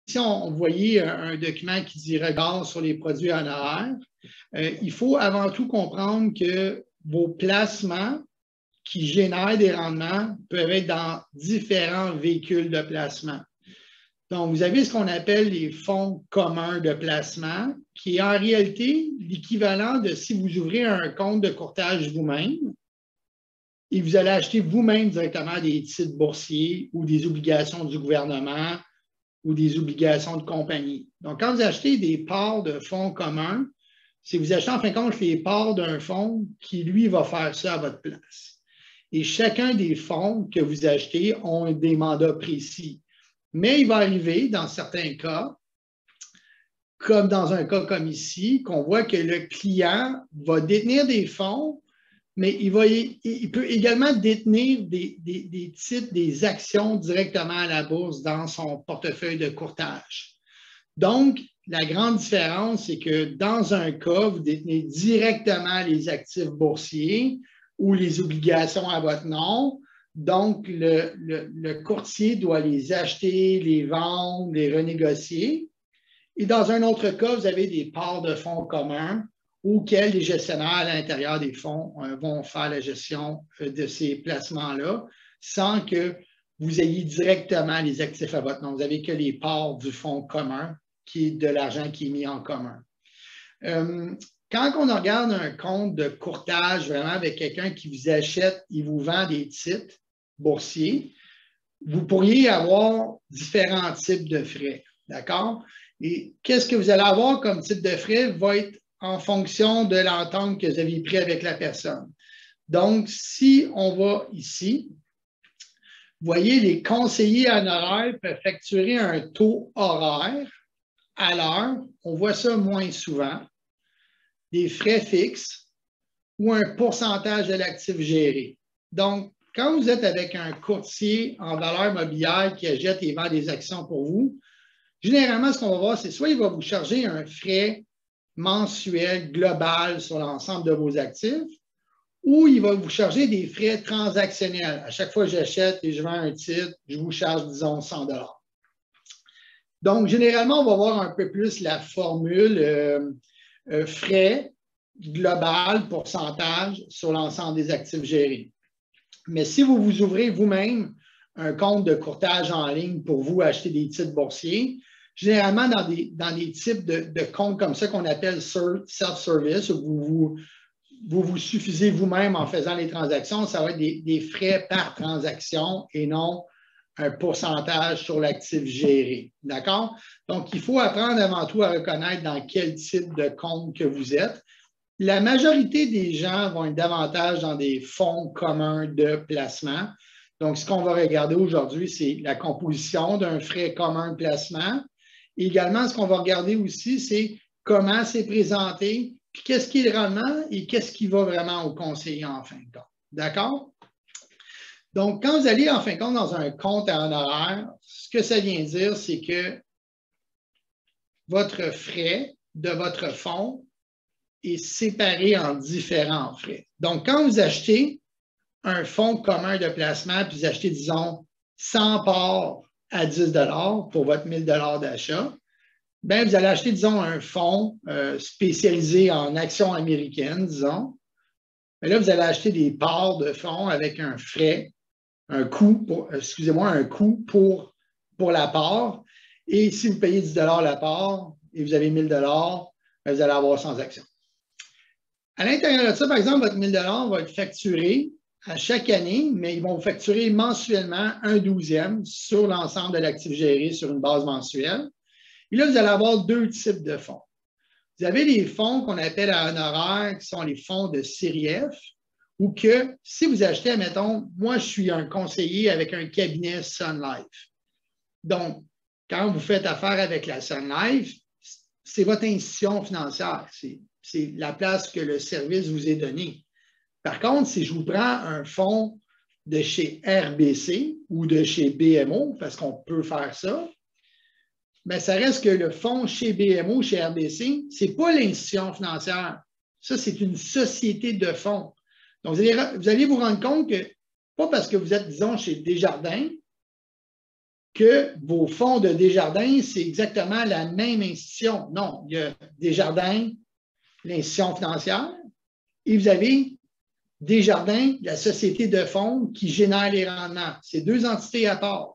ici, vous voyez un document qui dit regard sur les produits honoraires. Il faut avant tout comprendre que vos placements qui génèrent des rendements peuvent être dans différents véhicules de placement. Donc, vous avez ce qu'on appelle les fonds communs de placement, qui est en réalité l'équivalent de si vous ouvrez un compte de courtage vous-même et vous allez acheter vous-même directement des titres boursiers ou des obligations du gouvernement ou des obligations de compagnie. Donc, quand vous achetez des parts de fonds communs, c'est vous achetez en fin de compte les parts d'un fonds qui, lui, va faire ça à votre place. Et chacun des fonds que vous achetez ont des mandats précis. Mais il va arriver, dans certains cas, comme dans un cas comme ici, qu'on voit que le client va détenir des fonds, mais il peut également détenir des titres, des actions directement à la bourse dans son portefeuille de courtage. Donc, la grande différence, c'est que dans un cas, vous détenez directement les actifs boursiers ou les obligations à votre nom. Donc, le courtier doit les acheter, les vendre, les renégocier. Et dans un autre cas, vous avez des parts de fonds communs auxquels les gestionnaires à l'intérieur des fonds vont faire la gestion de ces placements-là sans que vous ayez directement les actifs à votre nom. Vous n'avez que les parts du fonds commun, qui est de l'argent qui est mis en commun. Quand on regarde un compte de courtage vraiment avec quelqu'un qui vous achète, il vous vend des titres boursiers, vous pourriez avoir différents types de frais, d'accord? Et qu'est-ce que vous allez avoir comme type de frais va être en fonction de l'entente que vous avez prise avec la personne. Donc, si on va ici, vous voyez, les conseillers honoraires peuvent facturer un taux horaire à l'heure. On voit ça moins souvent. Des frais fixes ou un pourcentage de l'actif géré. Donc, quand vous êtes avec un courtier en valeur mobilière qui achète et vend des actions pour vous, généralement, ce qu'on va voir, c'est soit il va vous charger un frais mensuel global sur l'ensemble de vos actifs, ou il va vous charger des frais transactionnels. À chaque fois que j'achète et je vends un titre, je vous charge, disons, 100 $. Donc, généralement, on va voir un peu plus la formule frais global, pourcentage sur l'ensemble des actifs gérés. Mais si vous vous ouvrez vous-même un compte de courtage en ligne pour vous acheter des titres boursiers, généralement dans des types de comptes comme ça qu'on appelle self-service, où vous vous suffisez vous-même en faisant les transactions, ça va être des frais par transaction et non un pourcentage sur l'actif géré. D'accord? Donc, il faut apprendre avant tout à reconnaître dans quel type de compte que vous êtes. La majorité des gens vont être davantage dans des fonds communs de placement. Donc, ce qu'on va regarder aujourd'hui, c'est la composition d'un frais commun de placement. Et également, ce qu'on va regarder aussi, c'est comment c'est présenté, puis qu'est-ce qui est le rendement et qu'est-ce qui va vraiment au conseiller en fin de compte. D'accord? Donc, quand vous allez en fin de compte dans un compte à honoraires, ce que ça vient dire, c'est que votre frais de votre fonds est séparé en différents frais. Donc, quand vous achetez un fonds commun de placement, puis vous achetez, disons, 100 parts à 10 $ pour votre 1000 $ d'achat, bien, vous allez acheter, disons, un fonds spécialisé en actions américaines, disons. Mais là, vous allez acheter des parts de fonds avec un frais, un coût pour la part. Et si vous payez 10 $ la part et vous avez 1000 $, vous allez avoir 100 actions. À l'intérieur de ça, par exemple, votre 1000 $ va être facturé à chaque année, mais ils vont vous facturer mensuellement un 12e sur l'ensemble de l'actif géré sur une base mensuelle. Et là, vous allez avoir deux types de fonds. Vous avez les fonds qu'on appelle à honoraires, qui sont les fonds de série F, ou que si vous achetez, admettons, moi, je suis un conseiller avec un cabinet Sun Life. Donc, quand vous faites affaire avec la Sun Life, c'est votre institution financière. C'est la place que le service vous est donné. Par contre, si je vous prends un fonds de chez RBC ou de chez BMO, parce qu'on peut faire ça, bien, ça reste que le fonds chez BMO, chez RBC, ce n'est pas l'institution financière. Ça, c'est une société de fonds. Donc, vous allez vous rendre compte que, pas parce que vous êtes, disons, chez Desjardins, que vos fonds de Desjardins, c'est exactement la même institution. Non, il y a Desjardins, l'institution financière, et vous avez Desjardins, la société de fonds qui génère les rendements. C'est deux entités à part.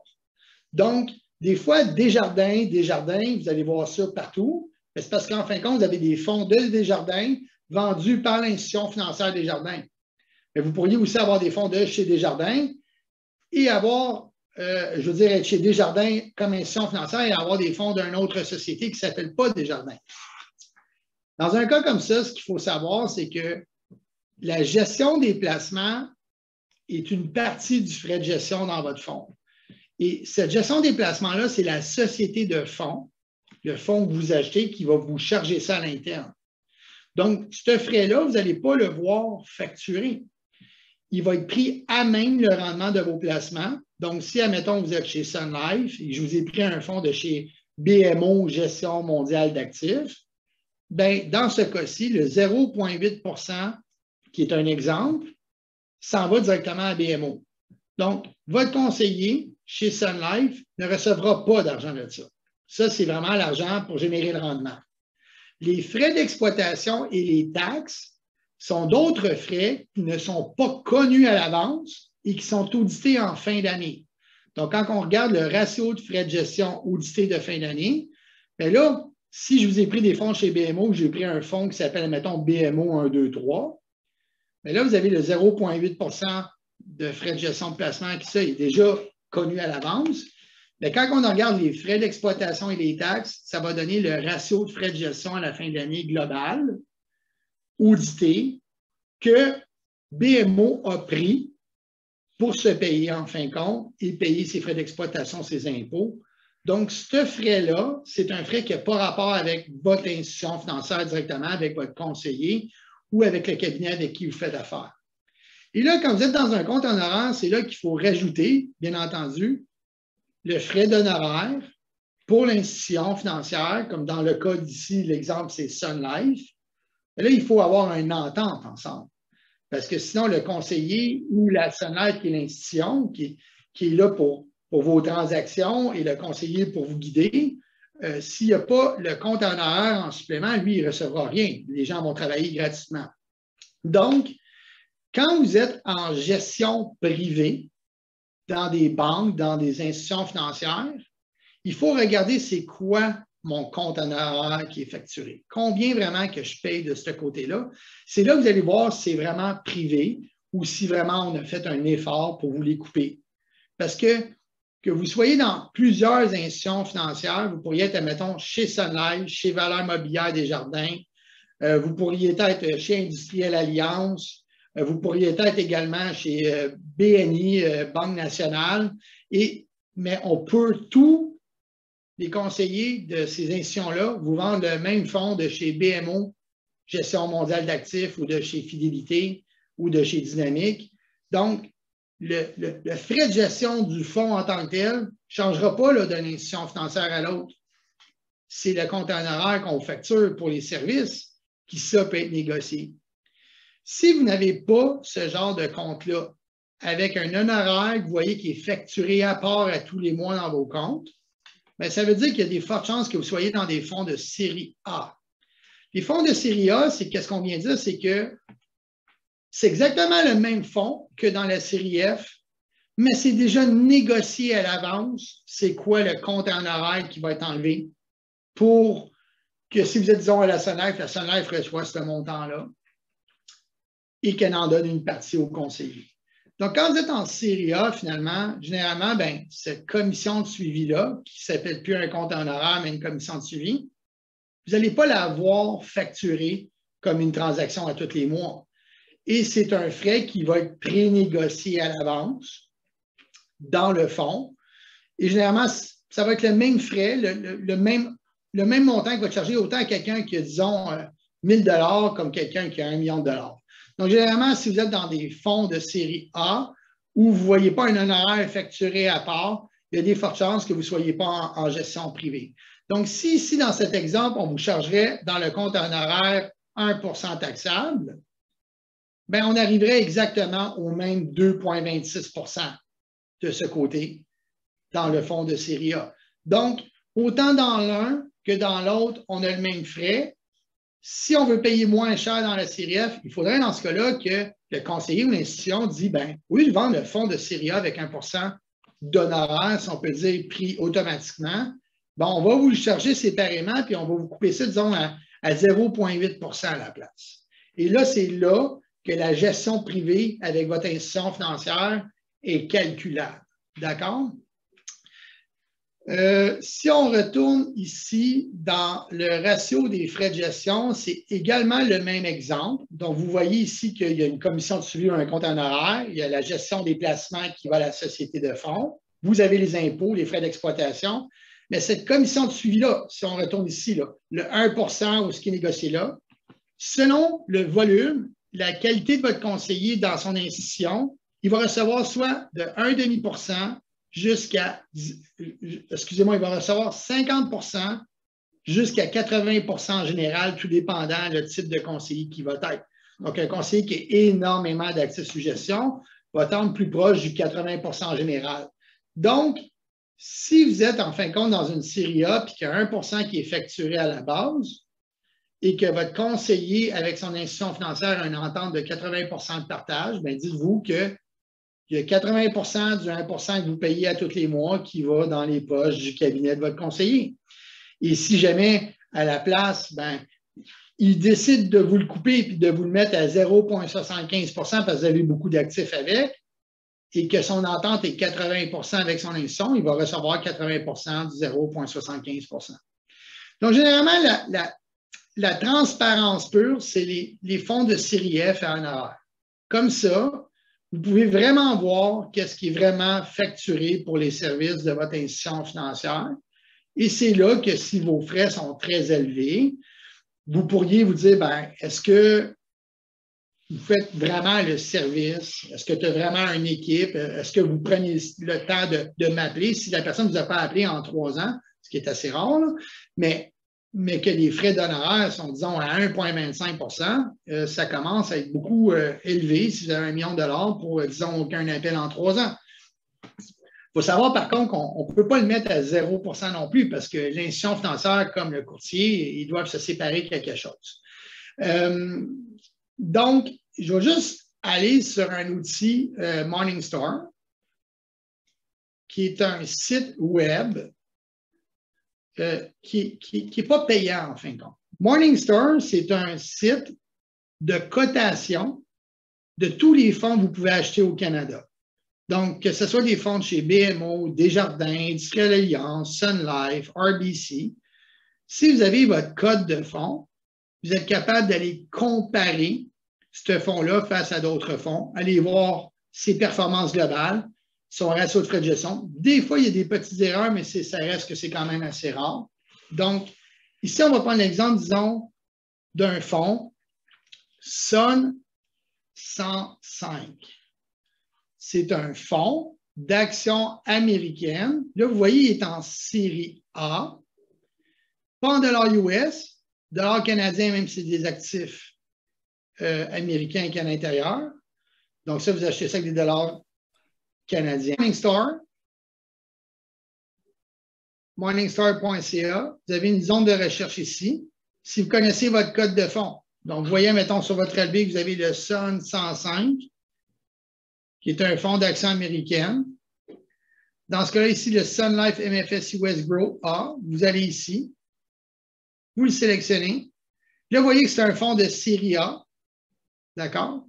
Donc, des fois, Desjardins, vous allez voir ça partout, mais c'est parce qu'en fin de compte, vous avez des fonds de Desjardins vendus par l'institution financière Desjardins. Mais vous pourriez aussi avoir des fonds de chez Desjardins et avoir, je veux dire, être chez Desjardins comme institution financière et avoir des fonds d'une autre société qui ne s'appelle pas Desjardins. Dans un cas comme ça, ce qu'il faut savoir, c'est que la gestion des placements est une partie du frais de gestion dans votre fonds. Et cette gestion des placements-là, c'est la société de fonds, le fonds que vous achetez, qui va vous charger ça à l'interne. Donc, ce frais-là, vous n'allez pas le voir facturé. Il va être pris à même le rendement de vos placements. Donc, si, admettons, vous êtes chez Sun Life et je vous ai pris un fonds de chez BMO, Gestion mondiale d'actifs, bien, dans ce cas-ci, le 0,8 % qui est un exemple, s'en va directement à BMO. Donc, votre conseiller chez Sun Life ne recevra pas d'argent de ça. Ça, c'est vraiment l'argent pour générer le rendement. Les frais d'exploitation et les taxes sont d'autres frais qui ne sont pas connus à l'avance et qui sont audités en fin d'année. Donc, quand on regarde le ratio de frais de gestion audité de fin d'année, bien là, si je vous ai pris des fonds chez BMO, j'ai pris un fonds qui s'appelle, mettons, BMO 123, bien là, vous avez le 0,8 % de frais de gestion de placement qui ça, est déjà connu à l'avance. Mais quand on regarde les frais d'exploitation et les taxes, ça va donner le ratio de frais de gestion à la fin de l'année globale, audité, que BMO a pris pour se payer en fin de compte et payer ses frais d'exploitation, ses impôts. Donc, ce frais-là, c'est un frais qui n'a pas rapport avec votre institution financière directement, avec votre conseiller ou avec le cabinet avec qui vous faites affaire. Et là, quand vous êtes dans un compte honoraire, c'est là qu'il faut rajouter, bien entendu, le frais d'honoraire pour l'institution financière, comme dans le cas d'ici, l'exemple, c'est Sun Life. Et là, il faut avoir une entente ensemble. Parce que sinon, le conseiller ou la Sun Life, qui est l'institution, qui est là pour vos transactions et le conseiller pour vous guider, s'il n'y a pas le compte honoraire en supplément, lui, il ne recevra rien. Les gens vont travailler gratuitement. Donc, quand vous êtes en gestion privée, dans des banques, dans des institutions financières, il faut regarder c'est quoi mon compte honoraire qui est facturé. Combien vraiment que je paye de ce côté-là? C'est là que vous allez voir si c'est vraiment privé ou si vraiment on a fait un effort pour vous les couper. Parce que vous soyez dans plusieurs institutions financières, vous pourriez être, admettons, chez Sun Life, chez Valeurs Mobilières Desjardins, vous pourriez être chez Industriel Alliance, vous pourriez être également chez BNI, Banque nationale, mais on peut tous les conseillers de ces institutions-là vous vendre le même fonds de chez BMO, Gestion mondiale d'actifs, ou de chez Fidélité, ou de chez Dynamique. Donc, le frais de gestion du fonds en tant que tel ne changera pas d'une institution financière à l'autre. C'est le compte honoraire qu'on facture pour les services qui, ça, peut être négocié. Si vous n'avez pas ce genre de compte-là, avec un honoraire que vous voyez qui est facturé à part à tous les mois dans vos comptes, bien, ça veut dire qu'il y a des fortes chances que vous soyez dans des fonds de série A. Les fonds de série A, c'est qu'est-ce qu'on vient de dire, c'est que c'est exactement le même fonds que dans la série F, mais c'est déjà négocié à l'avance c'est quoi le compte honoraire qui va être enlevé pour que si vous êtes, disons, à la Sun Life reçoit ce montant-là et qu'elle en donne une partie au conseiller. Donc, quand vous êtes en série A, finalement, généralement, bien, cette commission de suivi-là, qui ne s'appelle plus un compte honoraire, mais une commission de suivi, vous n'allez pas la voir facturée comme une transaction à tous les mois. Et c'est un frais qui va être pré-négocié à l'avance dans le fonds. Et généralement, ça va être le même frais, le même montant que va charger autant à quelqu'un qui a, disons, 1 000 $ comme quelqu'un qui a 1 million de dollars. Donc, généralement, si vous êtes dans des fonds de série A où vous ne voyez pas un honoraire facturé à part, il y a des fortes chances que vous ne soyez pas en gestion privée. Donc, si ici, dans cet exemple, on vous chargerait dans le compte honoraire 1 % taxable, bien, on arriverait exactement au même 2,26 % de ce côté. dans le fonds de série A. Donc, autant dans l'un que dans l'autre, on a le même frais. Si on veut payer moins cher dans la série F, il faudrait dans ce cas-là que le conseiller ou l'institution dit, ben oui, je vends le fonds de série A avec 1% d'honoraires, si on peut dire, pris automatiquement. Bon, on va vous le charger séparément, puis on va vous couper ça, disons, à 0,8% à la place. Et là, c'est là que la gestion privée avec votre institution financière est calculable. D'accord? Si on retourne ici dans le ratio des frais de gestion, c'est également le même exemple. Donc, vous voyez ici qu'il y a une commission de suivi ou un compte honoraire. Il y a la gestion des placements qui va à la société de fonds. Vous avez les impôts, les frais d'exploitation. Mais cette commission de suivi-là, si on retourne ici, là, le 1% ou ce qui est négocié là, selon le volume, la qualité de votre conseiller dans son institution, il va recevoir soit de 1,5% jusqu'à, excusez-moi, il va recevoir 50% jusqu'à 80% en général, tout dépendant le type de conseiller qui va être. Donc, un conseiller qui a énormément d'actifs sous gestion va tendre plus proche du 80% en général. Donc, si vous êtes en fin de compte dans une série A et qu'il y a 1% qui est facturé à la base et que votre conseiller avec son institution financière a une entente de 80% de partage, bien, dites-vous que il y a 80% du 1% que vous payez à tous les mois qui va dans les poches du cabinet de votre conseiller. Et si jamais, à la place, ben, il décide de vous le couper et de vous le mettre à 0,75% parce que vous avez beaucoup d'actifs avec, et que son entente est 80% avec son institution, il va recevoir 80% du 0,75%. Donc, généralement, la transparence pure, c'est les fonds de série F à honoraires. Comme ça, vous pouvez vraiment voir qu'est-ce qui est vraiment facturé pour les services de votre institution financière. Et c'est là que si vos frais sont très élevés, vous pourriez vous dire, ben, est-ce que vous faites vraiment le service? Est-ce que tu as vraiment une équipe? Est-ce que vous prenez le temps de m'appeler? Si la personne ne vous a pas appelé en 3 ans, ce qui est assez rare, là, mais que les frais d'honoraires sont, disons, à 1,25 ça commence à être beaucoup élevé si vous avez $1 million pour, disons, aucun appel en 3 ans. Il faut savoir, par contre, qu'on ne peut pas le mettre à 0% non plus parce que l'institution financière, comme le courtier, ils doivent se séparer de quelque chose. Donc, je vais juste aller sur un outil Morningstar, qui est un site web qui n'est pas payant, en fin de compte. Morningstar, c'est un site de cotation de tous les fonds que vous pouvez acheter au Canada. Donc, que ce soit des fonds de chez BMO, Desjardins, Industrielle Alliance, Sun Life, RBC, si vous avez votre code de fonds, vous êtes capable d'aller comparer ce fonds-là face à d'autres fonds, aller voir ses performances globales, son ratio de frais de gestion. Des fois, il y a des petites erreurs, mais ça reste que c'est quand même assez rare. Donc, ici, on va prendre l'exemple, disons, d'un fonds Sun 105. C'est un fonds d'actions américaines. Là, vous voyez, il est en série A. Pas en dollars US, dollars canadiens, même si c'est des actifs américains qui à l'intérieur. Donc, ça, vous achetez ça avec des dollars canadiens. Morningstar.ca. Vous avez une zone de recherche ici. Si vous connaissez votre code de fonds, donc, vous voyez, mettons, sur votre LB, vous avez le Sun 105, qui est un fonds d'actions américaines. Dans ce cas-là, ici, le Sun Life MFS US Grow A, vous allez ici, vous le sélectionnez. Là, vous voyez que c'est un fonds de série A. D'accord?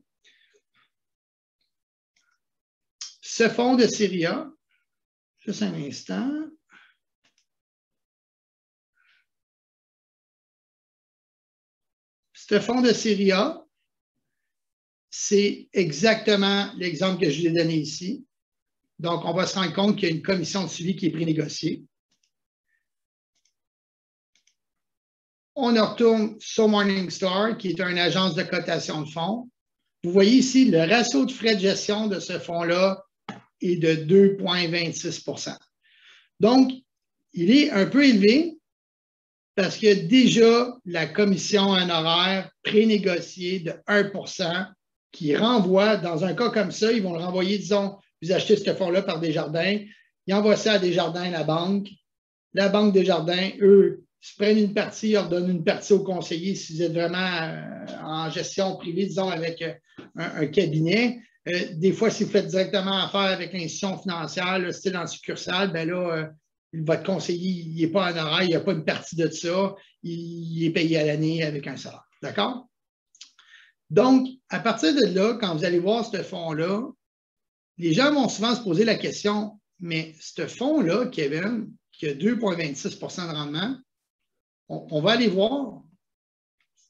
Ce fonds de série A, juste un instant. Ce fonds de série A, c'est exactement l'exemple que je vous ai donné ici. Donc, on va se rendre compte qu'il y a une commission de suivi qui est prénégociée. On retourne sur Morningstar, qui est une agence de cotation de fonds. Vous voyez ici, le ratio de frais de gestion de ce fonds-là est de 2,26 %. Donc, il est un peu élevé parce qu'il y a déjà la commission honoraire prénégociée de 1% qui renvoie, dans un cas comme ça, ils vont le renvoyer, disons, vous achetez ce fonds-là par Desjardins, ils envoient ça à Desjardins, la banque. La banque Desjardins, eux, se prennent une partie, ils leur donnent une partie aux conseillers si vous êtes vraiment en gestion privée, disons, avec un cabinet. Des fois, si vous faites directement affaire avec l'institution financière, là, style en succursale, ben là, votre conseiller, il n'est pas en horaire, il n'y a pas une partie de ça, il est payé à l'année avec un salaire. D'accord? Donc, à partir de là, quand vous allez voir ce fonds-là, les gens vont souvent se poser la question, mais ce fonds-là, Kevin, qui a 2,26 de rendement, on va aller voir.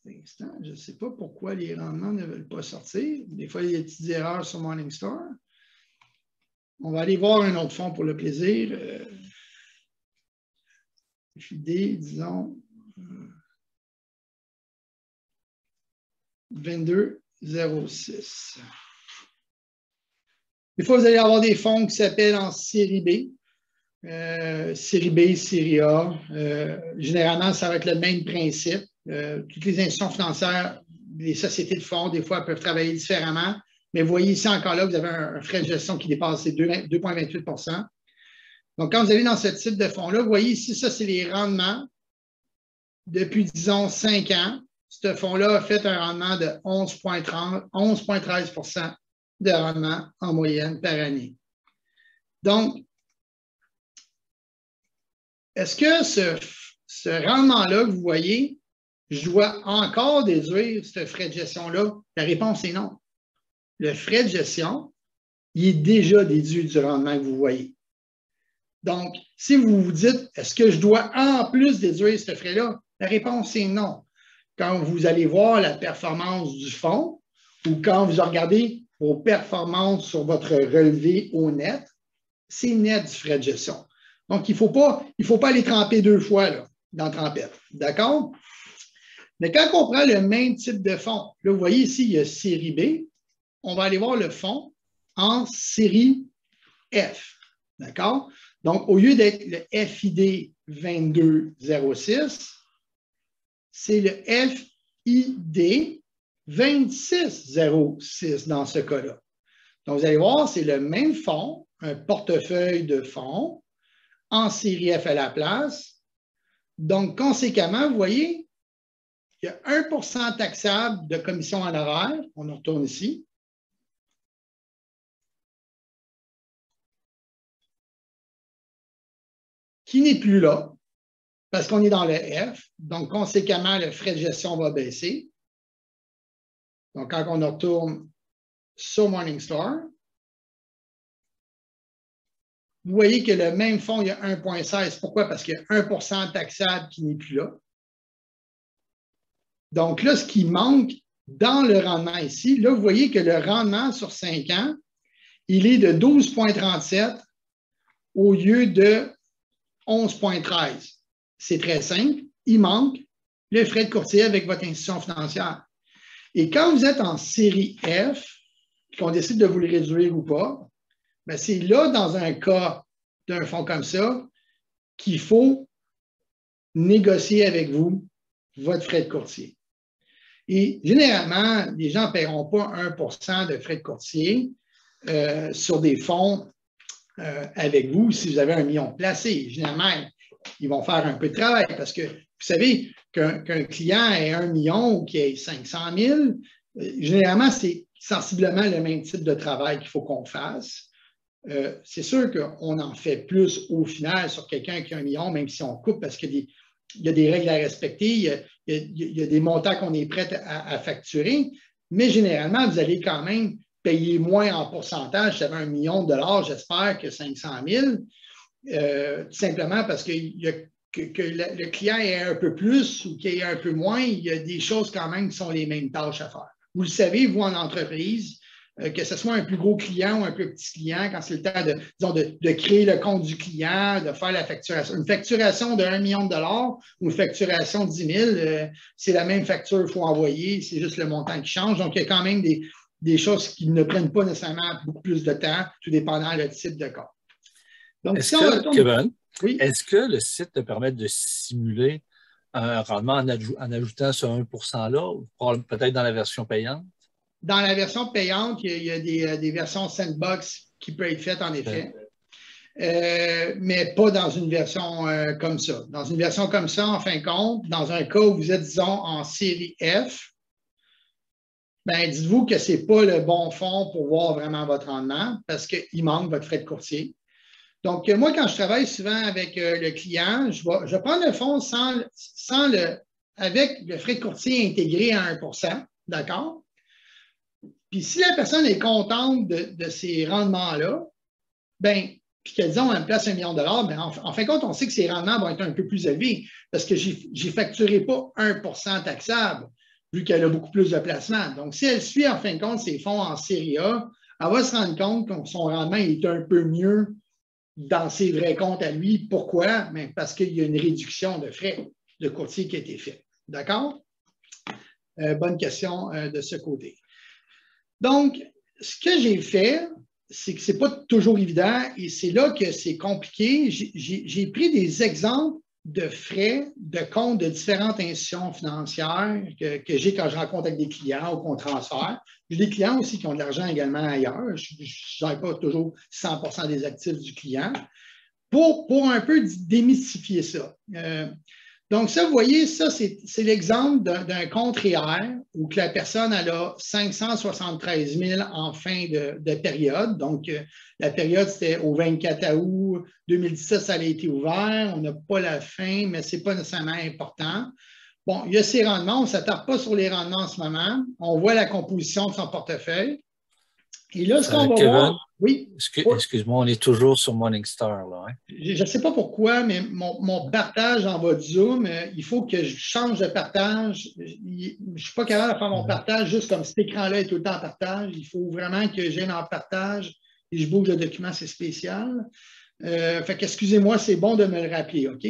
Je ne sais pas pourquoi les rendements ne veulent pas sortir. Des fois, il y a des petites erreurs sur Morningstar. On va aller voir un autre fonds pour le plaisir. FID, disons, 22,06. Des fois, vous allez avoir des fonds qui s'appellent en série B. Série B, série A. Généralement, ça va être le même principe. Toutes les institutions financières, les sociétés de fonds, des fois, peuvent travailler différemment. Mais vous voyez ici encore là, vous avez un frais de gestion qui dépasse les 2,28 %. Donc, quand vous allez dans ce type de fonds-là, vous voyez ici, ça, c'est les rendements depuis, disons, 5 ans. Ce fonds-là a fait un rendement de 11,13 % de rendement en moyenne par année. Donc, est-ce que ce rendement-là que vous voyez, je dois encore déduire ce frais de gestion-là? La réponse est non. Le frais de gestion, il est déjà déduit du rendement que vous voyez. Donc, si vous vous dites, est-ce que je dois en plus déduire ce frais-là? La réponse est non. Quand vous allez voir la performance du fonds ou quand vous regardez vos performances sur votre relevé au net, c'est net du frais de gestion. Donc, il ne faut pas aller tremper 2 fois là, dans Trempette. D'accord? Mais quand on prend le même type de fonds, là, vous voyez ici, il y a série B, on va aller voir le fonds en série F. D'accord? Donc, au lieu d'être le FID 2206, c'est le FID 2606 dans ce cas-là. Donc, vous allez voir, c'est le même fonds, un portefeuille de fonds en série F à la place. Donc, conséquemment, vous voyez, il y a 1 % taxable de commission en horaire. On en retourne ici. Qui n'est plus là parce qu'on est dans le F. Donc, conséquemment, le frais de gestion va baisser. Donc, quand on retourne sur Morningstar, vous voyez que le même fonds, il y a 1,16. Pourquoi? Parce qu'il y a 1 % taxable qui n'est plus là. Donc là, ce qui manque dans le rendement ici, là, vous voyez que le rendement sur 5 ans, il est de 12,37 au lieu de 11,13. C'est très simple. Il manque le frais de courtier avec votre institution financière. Et quand vous êtes en série F, qu'on décide de vous le réduire ou pas, ben c'est là, dans un cas d'un fonds comme ça, qu'il faut négocier avec vous votre frais de courtier. Et généralement, les gens ne paieront pas 1 % de frais de courtier sur des fonds avec vous si vous avez 1 million de placés. Généralement, ils vont faire un peu de travail parce que vous savez qu'un client ait 1 million ou qu'il ait 500 000, généralement, c'est sensiblement le même type de travail qu'il faut qu'on fasse. C'est sûr qu'on en fait plus au final sur quelqu'un qui a 1 million, même si on coupe parce qu'il y a des règles à respecter, il y a des montants qu'on est prêt à facturer, mais généralement, vous allez quand même payer moins en pourcentage. Si vous avez 1 million de dollars, j'espère que 500 000, tout simplement parce que le client ait un peu plus ou qu'il ait un peu moins, il y a des choses quand même qui sont les mêmes tâches à faire. Vous le savez, vous, en entreprise, que ce soit un plus gros client ou un plus petit client, quand c'est le temps de créer le compte du client, de faire la facturation. Une facturation de 1 million de dollars ou une facturation de 10 000, c'est la même facture qu'il faut envoyer, c'est juste le montant qui change. Donc, il y a quand même des choses qui ne prennent pas nécessairement beaucoup plus de temps, tout dépendant du type de cas. Donc, Kevin, oui? Est-ce que le site te permet de simuler un rendement en ajoutant ce 1 %-là, peut-être dans la version payante? Dans la version payante, il y a des versions sandbox qui peuvent être faites, en effet. mais pas dans une version comme ça. Dans une version comme ça, en fin de compte, dans un cas où vous êtes, disons, en série F, ben, dites-vous que ce n'est pas le bon fonds pour voir vraiment votre rendement parce qu'il manque votre frais de courtier. Donc, moi, quand je travaille souvent avec le client, je vais prendre le fonds avec le frais de courtier intégré à 1 %, d'accord? Puis si la personne est contente de ces rendements-là, bien, puis qu'elle, disons, elle me place $1 million, bien, en fin de compte, on sait que ces rendements vont être un peu plus élevés parce que je n'ai facturé pas 1 % taxable, vu qu'elle a beaucoup plus de placements. Donc, si elle suit, en fin de compte, ses fonds en série A, elle va se rendre compte que son rendement est un peu mieux dans ses vrais comptes à lui. Pourquoi? Bien, parce qu'il y a une réduction de frais de courtier qui a été faite. D'accord? Bonne question de ce côté. Donc, ce que j'ai fait, c'est que ce n'est pas toujours évident et c'est là que c'est compliqué. J'ai pris des exemples de frais de compte de différentes institutions financières que j'ai quand je rencontre avec des clients ou qu'on transfère. J'ai des clients aussi qui ont de l'argent également ailleurs. Je n'ai pas toujours 100 % des actifs du client pour un peu démystifier ça. Donc, ça, vous voyez, ça, c'est l'exemple d'un compte REER où que la personne elle a 573 000 en fin de période. Donc, la période, c'était au 24 août 2017, ça a été ouvert. On n'a pas la fin, mais ce n'est pas nécessairement important. Bon, il y a ses rendements. On ne s'attarde pas sur les rendements en ce moment. On voit la composition de son portefeuille. Et là, ce qu'on va voir... Oui. Excuse-moi, on est toujours sur Morningstar, là. Hein? Je ne sais pas pourquoi, mais mon partage en votre Zoom, il faut que je change de partage. Je ne suis pas capable de faire mon partage juste comme cet écran-là est tout le temps en partage. Il faut vraiment que j'aille en partage et je bouge le document, c'est spécial. Fait qu'excusez-moi, c'est bon de me le rappeler, OK?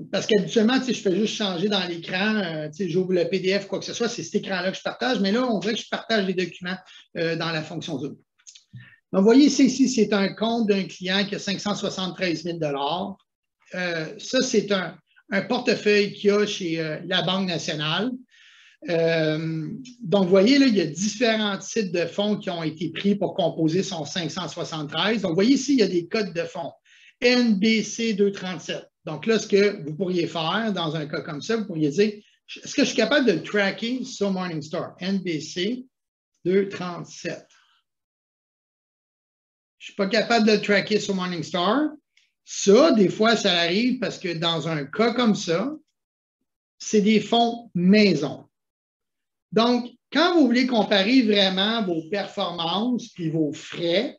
Parce qu'habituellement, je fais juste changer dans l'écran, j'ouvre le PDF, quoi que ce soit, c'est cet écran-là que je partage, mais là, on dirait que je partage les documents dans la fonction Zoom. Donc, vous voyez ici, c'est un compte d'un client qui a 573 000 ça, c'est un portefeuille qu'il y a chez la Banque nationale. Donc, vous voyez, là, il y a différents types de fonds qui ont été pris pour composer son 573. Donc, vous voyez ici, il y a des codes de fonds. NBC 237. Donc, là, ce que vous pourriez faire dans un cas comme ça, vous pourriez dire, est-ce que je suis capable de le tracker sur Morningstar? NBC 237. Je ne suis pas capable de le tracker sur Morningstar. Ça, des fois, ça arrive parce que dans un cas comme ça, c'est des fonds maison. Donc, quand vous voulez comparer vraiment vos performances et vos frais,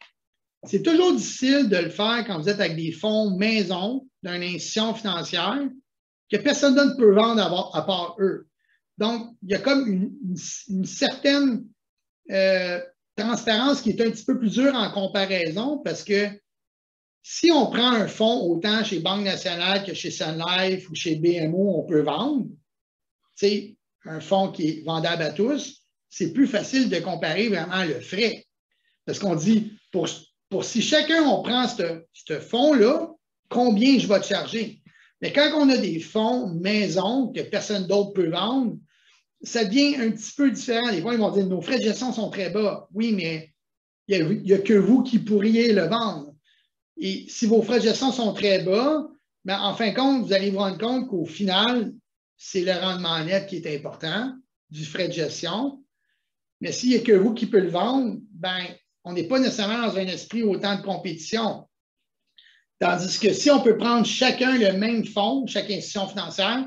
c'est toujours difficile de le faire quand vous êtes avec des fonds maison d'une institution financière que personne d'autre ne peut vendre à part eux. Donc, il y a comme une certaine transparence qui est un petit peu plus dure en comparaison parce que si on prend un fonds autant chez Banque nationale que chez Sun Life ou chez BMO, on peut vendre, un fonds qui est vendable à tous, c'est plus facile de comparer vraiment le frais. Parce qu'on dit, pour si chacun on prend ce fonds-là, combien je vais te charger? Mais quand on a des fonds maison que personne d'autre peut vendre, ça devient un petit peu différent. Des fois, ils vont dire nos frais de gestion sont très bas. Oui, mais il n'y a que vous qui pourriez le vendre. Et si vos frais de gestion sont très bas, bien, en fin de compte, vous allez vous rendre compte qu'au final, c'est le rendement net qui est important du frais de gestion. Mais s'il n'y a que vous qui pouvez le vendre, bien, on n'est pas nécessairement dans un esprit autant de compétition. Tandis que si on peut prendre chacun le même fonds, chaque institution financière,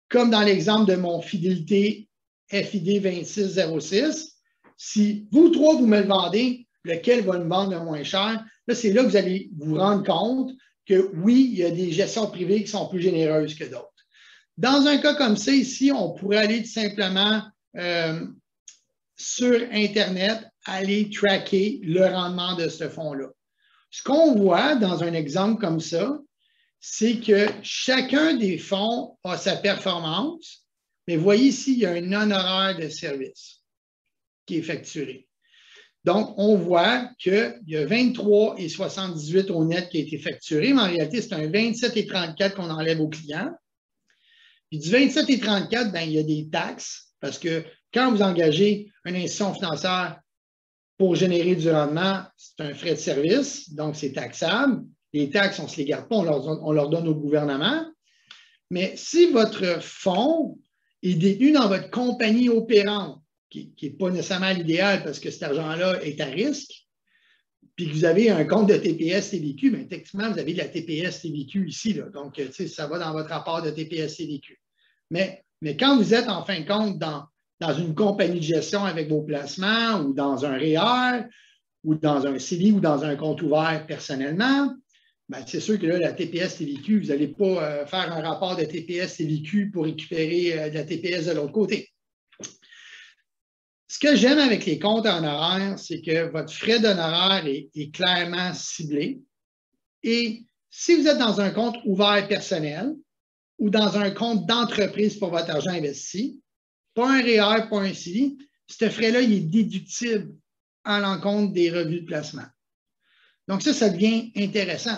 comme dans l'exemple de mon fidélité FID 2606, si vous trois, vous me le vendez, lequel va me vendre le moins cher? Là, c'est là que vous allez vous rendre compte que oui, il y a des gestions privées qui sont plus généreuses que d'autres. Dans un cas comme ça, ici, on pourrait aller tout simplement sur Internet, aller tracker le rendement de ce fonds-là. Ce qu'on voit dans un exemple comme ça, c'est que chacun des fonds a sa performance, mais vous voyez ici, il y a un honoraire de service qui est facturé. Donc, on voit qu'il y a 23,78 au net qui a été facturé, mais en réalité, c'est un 27,34 qu'on enlève aux clients. Puis du 27,34, bien, il y a des taxes, parce que quand vous engagez une institution financière, pour générer du rendement, c'est un frais de service, donc c'est taxable. Les taxes, on ne se les garde pas, on leur donne au gouvernement. Mais si votre fonds est détenu dans votre compagnie opérante, qui n'est pas nécessairement l'idéal parce que cet argent-là est à risque, puis que vous avez un compte de TPS-TVQ, bien, techniquement, vous avez de la TPS-TVQ ici. Là. Donc, ça va dans votre rapport de TPS-TVQ. Mais quand vous êtes, en fin de compte, dans une compagnie de gestion avec vos placements ou dans un REER ou dans un CELI ou dans un compte ouvert personnellement, bien, c'est sûr que là, la TPS-TVQ, vous n'allez pas faire un rapport de TPS-TVQ pour récupérer de la TPS de l'autre côté. Ce que j'aime avec les comptes honoraires, c'est que votre frais d'honoraires est clairement ciblé. Et si vous êtes dans un compte ouvert personnel ou dans un compte d'entreprise pour votre argent investi, pas un REER, pas un CELI, ce frais-là, il est déductible à l'encontre des revenus de placement. Donc ça devient intéressant.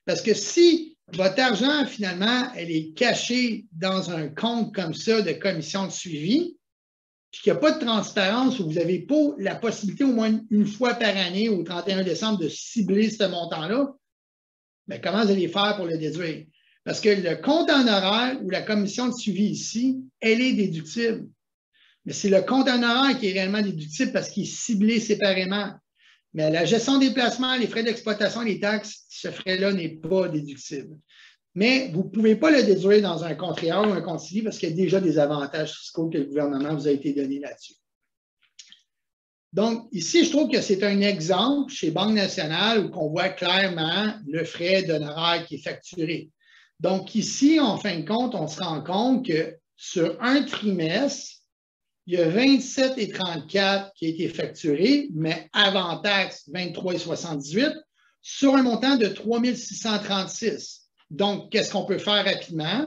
Parce que si votre argent, finalement, elle est cachée dans un compte comme ça de commission de suivi, puis qu'il n'y a pas de transparence, où vous n'avez pas la possibilité au moins une fois par année, au 31 décembre, de cibler ce montant-là, bien, comment vous allez faire pour le déduire? Parce que le compte en honoraire ou la commission de suivi ici, elle est déductible. Mais c'est le compte en honoraire qui est réellement déductible parce qu'il est ciblé séparément. Mais la gestion des placements, les frais d'exploitation, les taxes, ce frais-là n'est pas déductible. Mais vous ne pouvez pas le déduire dans un compte REER ou un compte CELI parce qu'il y a déjà des avantages fiscaux que le gouvernement vous a été donné là-dessus. Donc, ici, je trouve que c'est un exemple chez Banque nationale où on voit clairement le frais d'honoraire qui est facturé. Donc, ici, en fin de compte, on se rend compte que sur un trimestre, il y a 27,34 qui a été facturé, mais avant taxe, 23,78 sur un montant de 3 636. Donc, qu'est-ce qu'on peut faire rapidement?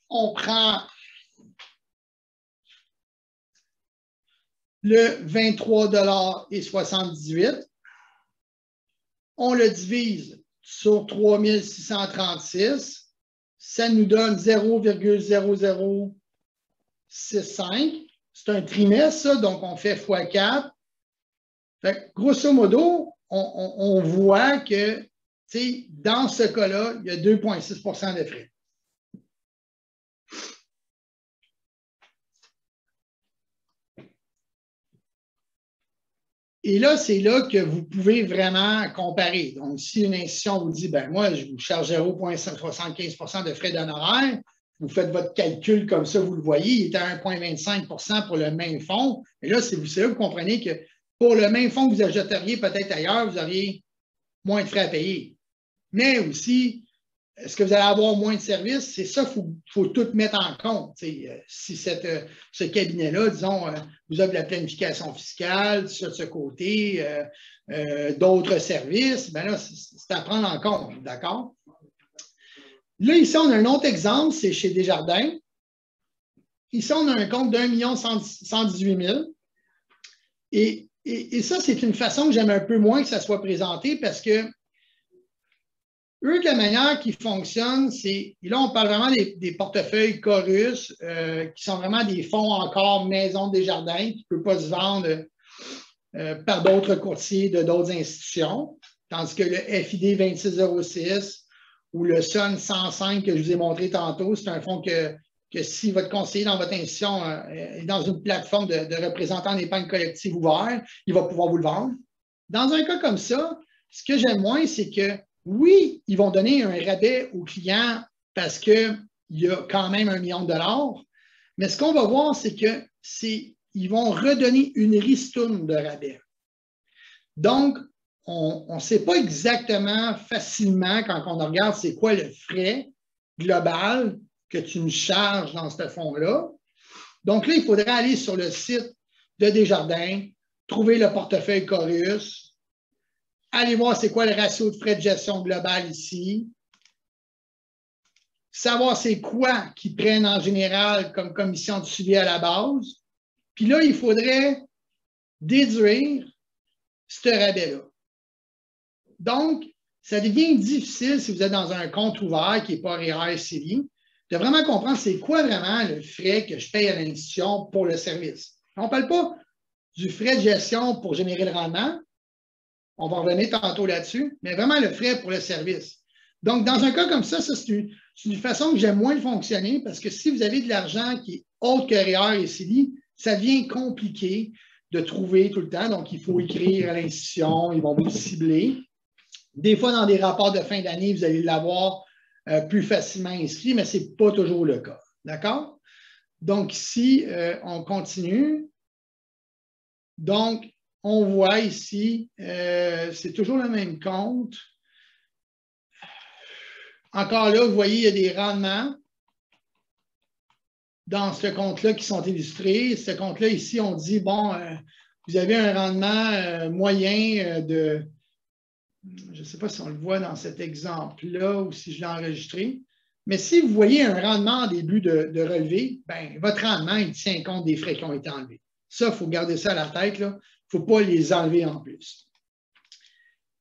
On prend le 23,78 $, on le divise sur 3 636, ça nous donne 0,0065. C'est un trimestre, ça, donc on fait x4. Fait que, grosso modo, on voit que dans ce cas-là, il y a 2,6 % de frais. Et là, c'est là que vous pouvez vraiment comparer. Donc, si une institution vous dit, ben moi, je vous charge 0,75 % de frais d'honoraires, vous faites votre calcul comme ça, vous le voyez, il est à 1,25 % pour le même fonds. Et là, c'est là que vous comprenez que pour le même fonds que vous achèteriez peut-être ailleurs, vous auriez moins de frais à payer. Mais aussi, est-ce que vous allez avoir moins de services? C'est ça qu'il faut tout mettre en compte. Si ce cabinet-là, disons, vous avez de la planification fiscale, ça de ce côté, d'autres services, bien là, c'est à prendre en compte, d'accord? Là, ici, on a un autre exemple, c'est chez Desjardins. Ici, on a un compte d'1 118 000. Et ça, c'est une façon que j'aime un peu moins que ça soit présenté parce que eux, de la manière qu'ils fonctionnent, c'est. Et là, on parle vraiment des portefeuilles Chorus, qui sont vraiment des fonds encore Maison Desjardins, qui ne peuvent pas se vendre par d'autres courtiers de d'autres institutions. Tandis que le FID 2606 ou le SUN 105 que je vous ai montré tantôt, c'est un fonds que si votre conseiller dans votre institution est dans une plateforme de représentants d'épargne collective ouvert, il va pouvoir vous le vendre. Dans un cas comme ça, ce que j'aime moins, c'est que oui, ils vont donner un rabais aux clients parce qu'il y a quand même $1 million, mais ce qu'on va voir, c'est qu'ils vont redonner une ristourne de rabais. Donc, on ne sait pas exactement facilement quand on regarde c'est quoi le frais global que tu nous charges dans ce fonds-là. Donc là, il faudrait aller sur le site de Desjardins, trouver le portefeuille Chorus, aller voir c'est quoi le ratio de frais de gestion global ici, savoir c'est quoi qu'ils prennent en général comme commission de suivi à la base, puis là, il faudrait déduire ce rabais-là. Donc, ça devient difficile si vous êtes dans un compte ouvert qui n'est pas REER CELI, de vraiment comprendre c'est quoi vraiment le frais que je paye à l'institution pour le service. On ne parle pas du frais de gestion pour générer le rendement. On va revenir tantôt là-dessus, mais vraiment le frais pour le service. Donc, dans un cas comme ça, c'est une façon que j'aime moins de fonctionner parce que si vous avez de l'argent qui est autre que REER et CELI, ça devient compliqué de trouver tout le temps. Donc, il faut écrire à l'institution, ils vont vous cibler. Des fois, dans des rapports de fin d'année, vous allez l'avoir plus facilement inscrit, mais ce n'est pas toujours le cas. D'accord? Donc, ici, on continue. Donc, on voit ici, c'est toujours le même compte. Encore là, vous voyez, il y a des rendements dans ce compte-là qui sont illustrés. Ce compte-là, ici, on dit, bon, vous avez un rendement moyen de, je ne sais pas si on le voit dans cet exemple-là ou si je l'ai enregistré, mais si vous voyez un rendement en début de relevé, bien, votre rendement, il tient compte des frais qui ont été enlevés. Ça, il faut garder ça à la tête, là. Il ne faut pas les enlever en plus.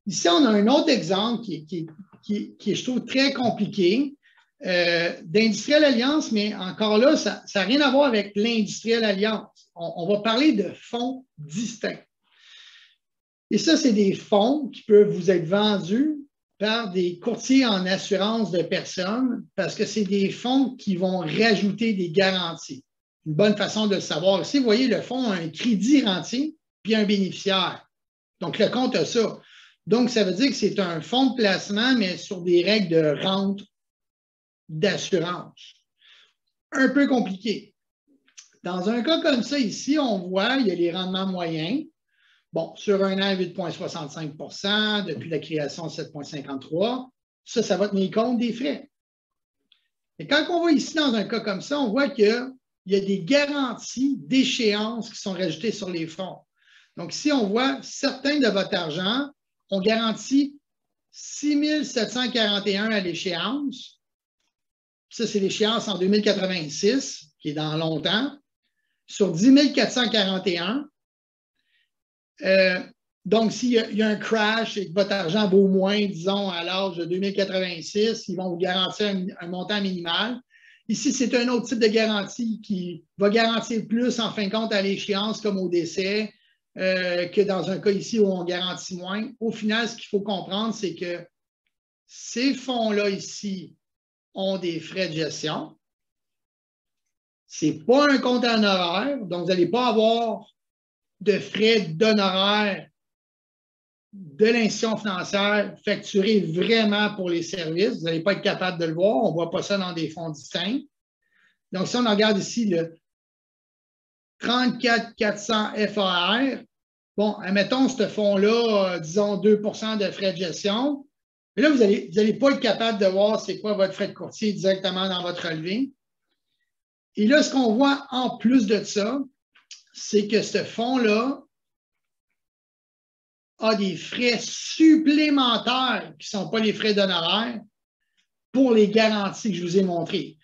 Ici, on a un autre exemple qui est, je trouve, très compliqué d'Industrielle Alliance, mais encore là, ça n'a rien à voir avec l'Industrielle Alliance. On va parler de fonds distincts. Et ça, c'est des fonds qui peuvent vous être vendus par des courtiers en assurance de personnes parce que c'est des fonds qui vont rajouter des garanties. Une bonne façon de le savoir. Ici, vous voyez, le fonds a un crédit rentier puis un bénéficiaire. Donc, le compte a ça. Donc, ça veut dire que c'est un fonds de placement, mais sur des règles de rente d'assurance. Un peu compliqué. Dans un cas comme ça, ici, on voit, il y a les rendements moyens. Bon, sur un an, 8,65 %, depuis la création, 7,53 %. Ça va tenir compte des frais. Et quand on voit ici, dans un cas comme ça, on voit qu'il y a des garanties d'échéance qui sont rajoutées sur les fonds. Donc, ici, on voit certains de votre argent, on garantit 6 741 à l'échéance. Ça, c'est l'échéance en 2086, qui est dans longtemps. Sur 10 441, donc, s'il y a un crash et que votre argent vaut moins, disons, à l'âge de 2086, ils vont vous garantir un montant minimal. Ici, c'est un autre type de garantie qui va garantir plus, en fin de compte, à l'échéance, comme au décès, que dans un cas ici où on garantit moins. Au final, ce qu'il faut comprendre, c'est que ces fonds-là ici ont des frais de gestion. Ce n'est pas un compte en honoraire, donc vous n'allez pas avoir de frais d'honoraires de l'institution financière facturés vraiment pour les services. Vous n'allez pas être capable de le voir. On ne voit pas ça dans des fonds distincts. Donc, si on regarde ici le 34 400 FAR, bon, admettons ce fonds-là, disons 2 % de frais de gestion. Mais là, vous n'allez pas être capable de voir c'est quoi votre frais de courtier directement dans votre relevé. Et là, ce qu'on voit en plus de ça, c'est que ce fonds-là a des frais supplémentaires qui ne sont pas les frais d'honoraires pour les garanties que je vous ai montrées.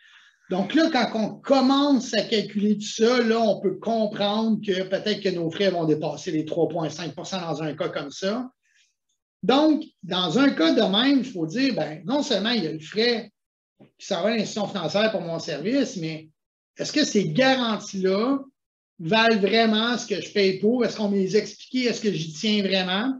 Donc là, quand on commence à calculer tout ça, là, on peut comprendre que peut-être que nos frais vont dépasser les 3,5 % dans un cas comme ça. Donc, dans un cas de même, il faut dire, bien, non seulement il y a le frais qui s'en va à l'institution financière pour mon service, mais est-ce que ces garanties-là valent vraiment ce que je paye pour? Est-ce qu'on me les explique? Est-ce que j'y tiens vraiment?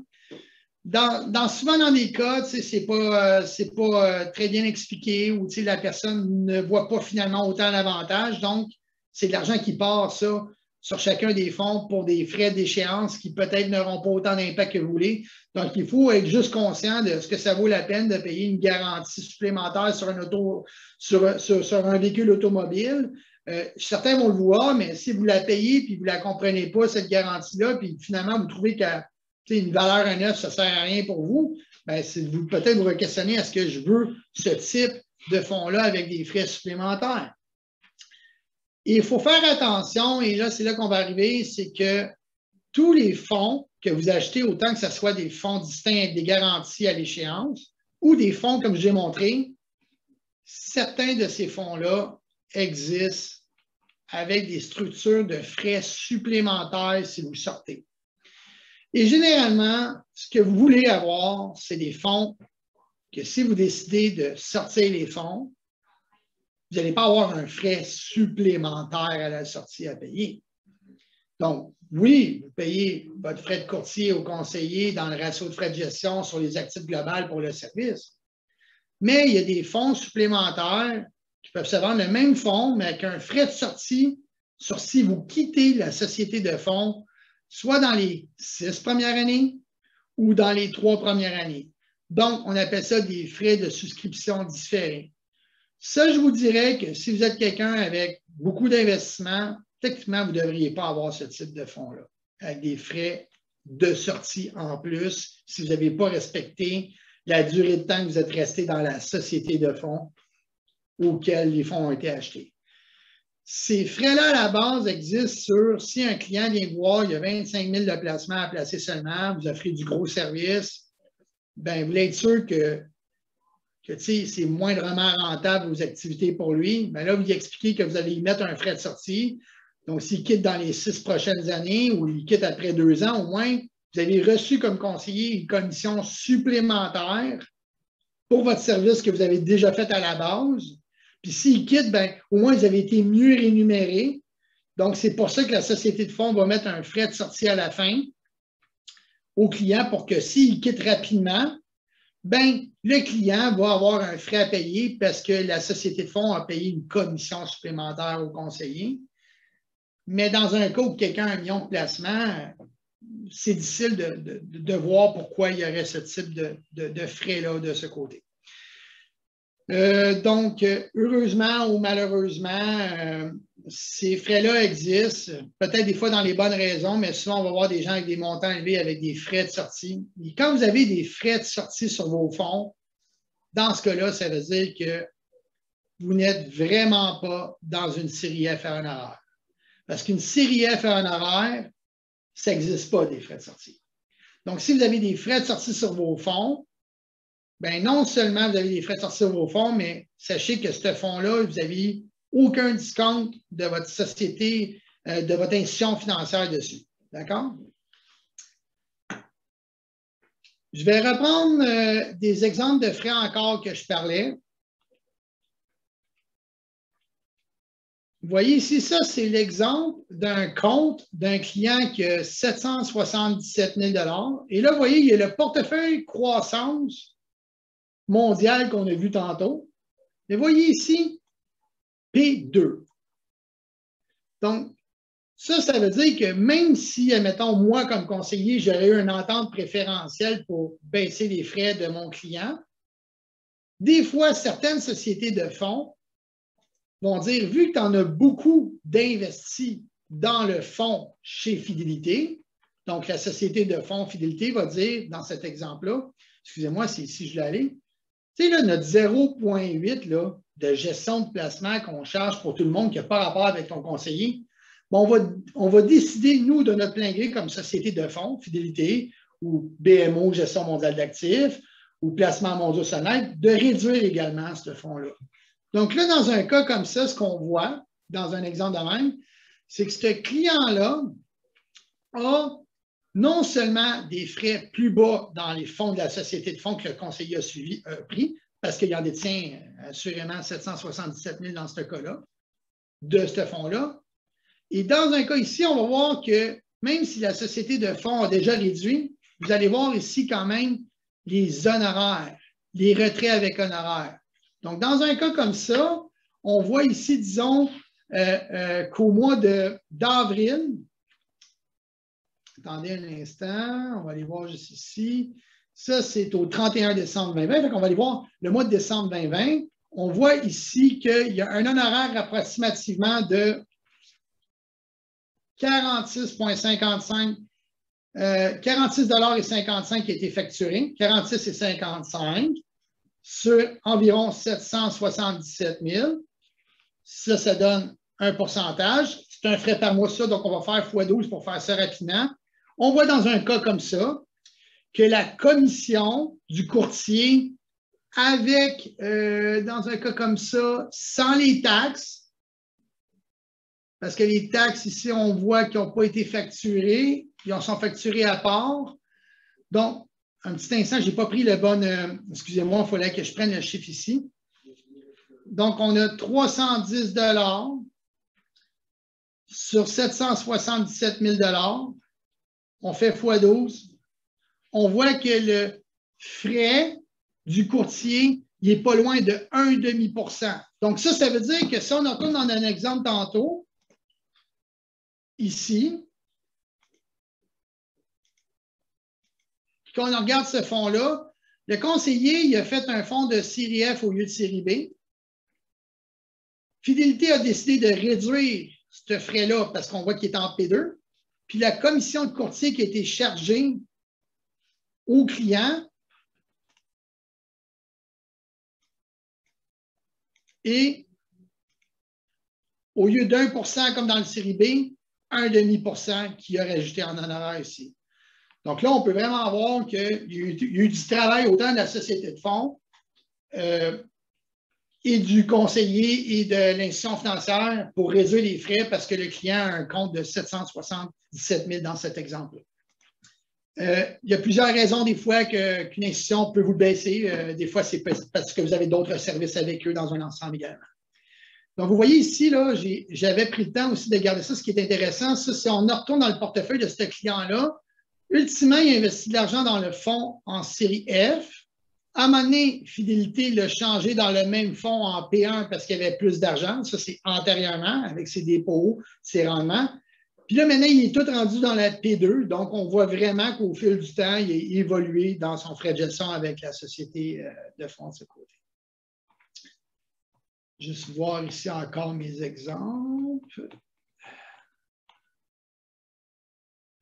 Souvent dans des cas, c'est pas très bien expliqué ou la personne ne voit pas finalement autant d'avantages. Donc, c'est de l'argent qui part, ça, sur chacun des fonds pour des frais d'échéance qui peut-être n'auront pas autant d'impact que vous voulez. Donc, il faut être juste conscient de ce que ça vaut la peine de payer une garantie supplémentaire sur un véhicule automobile. Certains vont le voir, mais si vous la payez et vous ne la comprenez pas, cette garantie-là, puis finalement, vous trouvez qu'une valeur à neuf, ça ne sert à rien pour vous, bien, peut-être vous re-questionnez est-ce que je veux ce type de fonds-là avec des frais supplémentaires. Et il faut faire attention, et là, c'est là qu'on va arriver, c'est que tous les fonds que vous achetez, autant que ce soit des fonds distincts avec des garanties à l'échéance, ou des fonds, comme je l'ai montré, certains de ces fonds-là existent avec des structures de frais supplémentaires si vous sortez. Et généralement, ce que vous voulez avoir, c'est des fonds que si vous décidez de sortir les fonds, vous n'allez pas avoir un frais supplémentaire à la sortie à payer. Donc, oui, vous payez votre frais de courtier au conseiller dans le ratio de frais de gestion sur les actifs globaux pour le service. Mais il y a des fonds supplémentaires qui peuvent se vendre le même fonds, mais avec un frais de sortie sur si vous quittez la société de fonds, soit dans les 6 premières années ou dans les 3 premières années. Donc, on appelle ça des frais de souscription différés. Ça, je vous dirais que si vous êtes quelqu'un avec beaucoup d'investissements, techniquement, vous ne devriez pas avoir ce type de fonds-là, avec des frais de sortie en plus, si vous n'avez pas respecté la durée de temps que vous êtes resté dans la société de fonds auquel les fonds ont été achetés. Ces frais-là, à la base, existent sur si un client vient vous voir, il y a 25 000 de placement à placer seulement, vous offrez du gros service, bien, vous voulez être sûr que c'est moindrement rentable vos activités pour lui. Bien là, vous lui expliquez que vous allez y mettre un frais de sortie. Donc, s'il quitte dans les 6 prochaines années ou il quitte après 2 ans, au moins, vous avez reçu comme conseiller une commission supplémentaire pour votre service que vous avez déjà fait à la base. Puis s'il quitte, bien, au moins, vous avez été mieux rémunéré. Donc, c'est pour ça que la société de fonds va mettre un frais de sortie à la fin au client pour que s'il quitte rapidement, bien, le client va avoir un frais à payer parce que la société de fonds a payé une commission supplémentaire au conseiller. Mais dans un cas où quelqu'un a un million de placements, c'est difficile de voir pourquoi il y aurait ce type de frais-là de ce côté. Donc, heureusement ou malheureusement, ces frais-là existent, peut-être des fois dans les bonnes raisons, mais souvent, on va voir des gens avec des montants élevés avec des frais de sortie. Et quand vous avez des frais de sortie sur vos fonds, dans ce cas-là, ça veut dire que vous n'êtes vraiment pas dans une série F à honoraire. Parce qu'une série F à honoraire, ça n'existe pas des frais de sortie. Donc, si vous avez des frais de sortie sur vos fonds, bien, non seulement vous avez des frais de sortie sur vos fonds, mais sachez que ce fonds-là, vous n'avez aucun discount de votre société, de votre institution financière dessus. D'accord? Je vais reprendre des exemples de frais encore que je parlais. Vous voyez ici, ça, c'est l'exemple d'un compte d'un client qui a 777 000 $. Et là, vous voyez, il y a le portefeuille croissance mondiale qu'on a vu tantôt. Et vous voyez ici, P2. Donc, ça veut dire que même si, admettons, moi, comme conseiller, j'aurais eu une entente préférentielle pour baisser les frais de mon client, des fois, certaines sociétés de fonds vont dire, vu que tu en as beaucoup d'investis dans le fonds chez Fidélité, donc la société de fonds Fidélité va dire, dans cet exemple-là, excusez-moi si je l'ai allé, tu sais, là, notre 0,8 de gestion de placement qu'on charge pour tout le monde qui n'a pas rapport avec ton conseiller, bon, on va décider, nous, de notre plein gré, comme société de fonds, Fidélité, ou BMO, gestion mondiale d'actifs, ou placement mondial Sonnet, de réduire également ce fonds-là. Donc là, dans un cas comme ça, ce qu'on voit, dans un exemple de même, c'est que ce client-là a non seulement des frais plus bas dans les fonds de la société de fonds que le conseiller a pris, parce qu'il en détient assurément 777 000 dans ce cas-là, de ce fonds-là. Et dans un cas ici, on va voir que même si la société de fonds a déjà réduit, vous allez voir ici quand même les honoraires, les retraits avec honoraires. Donc, dans un cas comme ça, on voit ici, disons, qu'au mois d'avril, attendez un instant, on va aller voir juste ici. Ça, c'est au 31 décembre 2020. Donc, on va aller voir le mois de décembre 2020. On voit ici qu'il y a un honoraire approximativement de 46,55 $46,55 qui a été facturé, 46,55 sur environ 777 000. Ça donne un pourcentage. C'est un frais par mois, ça, donc on va faire x12 pour faire ça rapidement. On voit dans un cas comme ça que la commission du courtier avec, dans un cas comme ça, sans les taxes, parce que les taxes ici, on voit qu'ils n'ont pas été facturées, ils sont facturés à part. Donc, un petit instant, je n'ai pas pris le bon, excusez-moi, il fallait que je prenne le chiffre ici. Donc, on a 310 $ sur 777 000 $, on fait x12. On voit que le frais du courtier, il n'est pas loin de 1,5 %. Donc, ça veut dire que si on retourne dans un exemple tantôt, ici, quand on regarde ce fonds-là, le conseiller, il a fait un fonds de série F au lieu de série B. Fidélité a décidé de réduire ce frais-là parce qu'on voit qu'il est en P2. Puis la commission de courtier qui a été chargée au client et au lieu d'1 % comme dans le série B, 1,5 % qui a rajouté en honoraire ici. Donc là, on peut vraiment voir qu'il y a eu du travail autant de la société de fonds et du conseiller et de l'institution financière pour réduire les frais parce que le client a un compte de 777 000 dans cet exemple-là. Il y a plusieurs raisons des fois qu'une institution peut vous le baisser. Des fois, c'est parce que vous avez d'autres services avec eux dans un ensemble également. Donc, vous voyez ici, là, j'avais pris le temps aussi de garder ça. Ce qui est intéressant, ça, si on retourne dans le portefeuille de ce client-là, ultimement, il a investi de l'argent dans le fonds en série F. À un moment donné, Fidélité l'a changé dans le même fonds en P1 parce qu'il y avait plus d'argent. Ça, c'est antérieurement avec ses dépôts, ses rendements. Puis là, maintenant, il est tout rendu dans la P2. Donc, on voit vraiment qu'au fil du temps, il a évolué dans son frais de gestion avec la société de fonds de ce côté. Juste voir ici encore mes exemples.